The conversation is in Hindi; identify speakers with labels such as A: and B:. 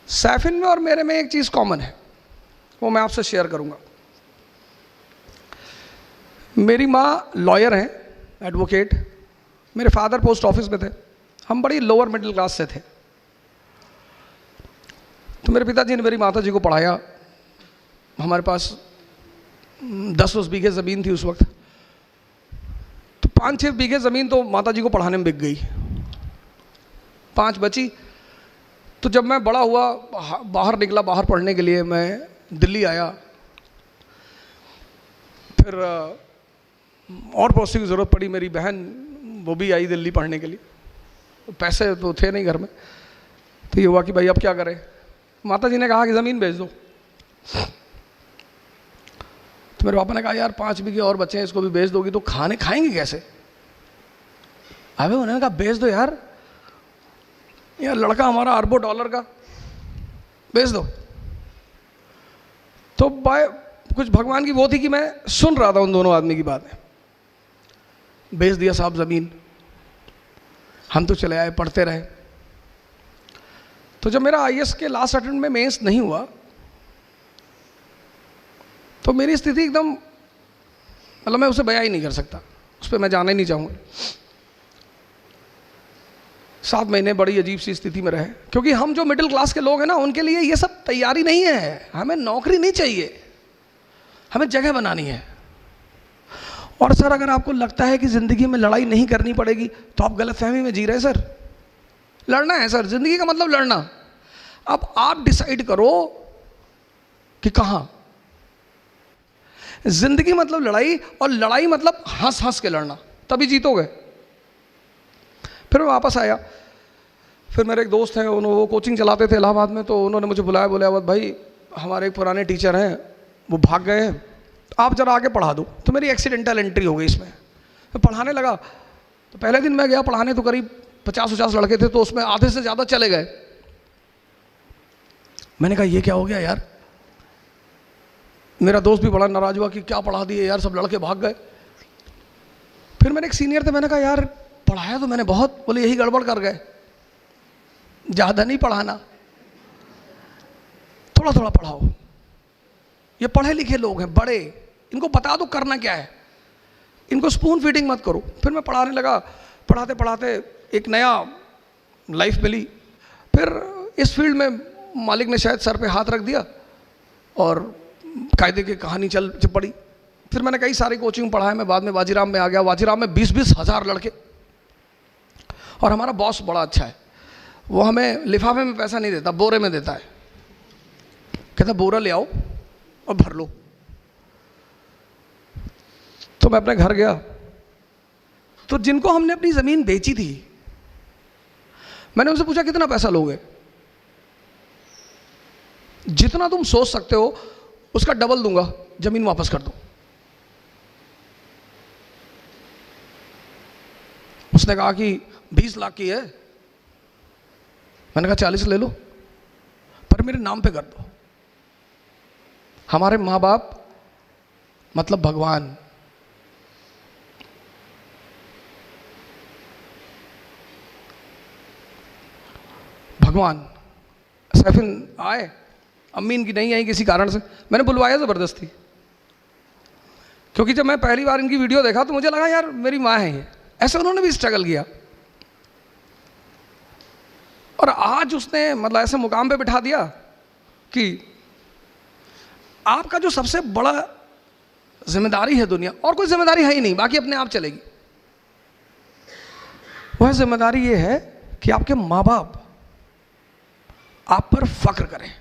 A: सैफिन में और मेरे में एक चीज़ कॉमन है, वो मैं आपसे शेयर करूंगा। मेरी माँ लॉयर हैं, एडवोकेट। मेरे फादर पोस्ट ऑफिस में थे। हम बड़ी लोअर मिडिल क्लास से थे। तो मेरे पिताजी ने मेरी माता जी को पढ़ाया। हमारे पास 10-10 बीघे ज़मीन थी उस वक्त। तो 5-6 बीघे ज़मीन तो माता जी को पढ़ाने में बिक गई, 5 बची। तो जब मैं बड़ा हुआ, बाहर निकला, बाहर पढ़ने के लिए मैं दिल्ली आया। फिर और पैसे की ज़रूरत पड़ी। मेरी बहन वो भी आई दिल्ली पढ़ने के लिए। पैसे तो थे नहीं घर में। तो ये हुआ कि भाई अब क्या करें। माता जी ने कहा कि ज़मीन बेच दो। तो मेरे पापा ने कहा यार 5 बीघे और बचे हैं, इसको भी बेच दोगी तो खाएंगे कैसे। अबे उन्होंने कहा बेच दो यार, लड़का हमारा अरबों डॉलर का, बेच दो। तो कुछ भगवान की वो थी कि मैं सुन रहा था उन दोनों आदमी की बातें। बेच दिया साहब ज़मीन। हम तो चले आए, पढ़ते रहे। तो जब मेरा आईएएस के लास्ट अटेम्प्ट में मेंस नहीं हुआ तो मेरी स्थिति एकदम, मतलब मैं उसे बयां ही नहीं कर सकता, उस पर मैं जाना ही नहीं चाहूँगा। 7 महीने बड़ी अजीब सी स्थिति में रहे, क्योंकि हम जो मिडिल क्लास के लोग हैं ना, उनके लिए ये सब तैयारी नहीं है। हमें नौकरी नहीं चाहिए, हमें जगह बनानी है। और सर अगर आपको लगता है कि ज़िंदगी में लड़ाई नहीं करनी पड़ेगी तो आप गलतफहमी में जी रहे हैं सर। लड़ना है सर, ज़िंदगी का मतलब लड़ना। अब आप डिसाइड करो कि कहाँ। ज़िंदगी मतलब लड़ाई, और लड़ाई मतलब हंस हंस के लड़ना, तभी जीतोगे। फिर मैं वापस आया। फिर मेरे एक दोस्त हैं, वो कोचिंग चलाते थे इलाहाबाद में। तो उन्होंने मुझे बुलाया, बोले अवध भाई हमारे एक पुराने टीचर हैं, वो भाग गए हैं, आप जरा आके पढ़ा दो। तो मेरी एक्सीडेंटल एंट्री हो गई इसमें। मैं पढ़ाने लगा। तो पहले दिन मैं गया पढ़ाने, तो करीब 50-50 लड़के थे, तो उसमें आधे से ज़्यादा चले गए। मैंने कहा ये क्या हो गया यार। मेरा दोस्त भी बड़ा नाराज हुआ कि क्या पढ़ा दिए यार, सब लड़के भाग गए। फिर मेरे एक सीनियर थे, मैंने कहा यार पढ़ाया तो मैंने बहुत। बोले यही गड़बड़ कर गए, ज़्यादा नहीं पढ़ाना, थोड़ा थोड़ा पढ़ाओ। ये पढ़े लिखे लोग हैं, बड़े, इनको बता दो करना क्या है, इनको स्पून फीडिंग मत करो। फिर मैं पढ़ाने लगा। पढ़ाते पढ़ाते एक नया लाइफ मिली। फिर इस फील्ड में मालिक ने शायद सर पे हाथ रख दिया और कायदे की कहानी चल पड़ी। फिर मैंने कई सारी कोचिंग पढ़ाया। मैं बाद में वाजीराम में आ गया। वाजीराम में 20-20 हज़ार लड़के। और हमारा बॉस बड़ा अच्छा है, वो हमें लिफाफे में पैसा नहीं देता, बोरे में देता है। कहता बोरा ले आओ और भर लो। तो मैं अपने घर गया, तो जिनको हमने अपनी ज़मीन बेची थी, मैंने उनसे पूछा कितना पैसा लोगे। जितना तुम सोच सकते हो उसका डबल दूंगा, ज़मीन वापस कर दो। उसने कहा कि 20 लाख की है। मैंने कहा 40 ले लो, पर मेरे नाम पे कर दो। हमारे माँ बाप मतलब भगवान। भगवान। सैफिन आए, अम्मी इनकी नहीं आई किसी कारण से। मैंने बुलवाया ज़बरदस्ती, क्योंकि जब मैं पहली बार इनकी वीडियो देखा तो मुझे लगा यार मेरी माँ है ये। ऐसे उन्होंने भी स्ट्रगल किया। और आज उसने मतलब ऐसे मुकाम पे बिठा दिया कि आपका जो सबसे बड़ा जिम्मेदारी है दुनिया, और कोई जिम्मेदारी है ही नहीं, बाकी अपने आप चलेगी। वह जिम्मेदारी ये है कि आपके माँ बाप आप पर फख्र करें।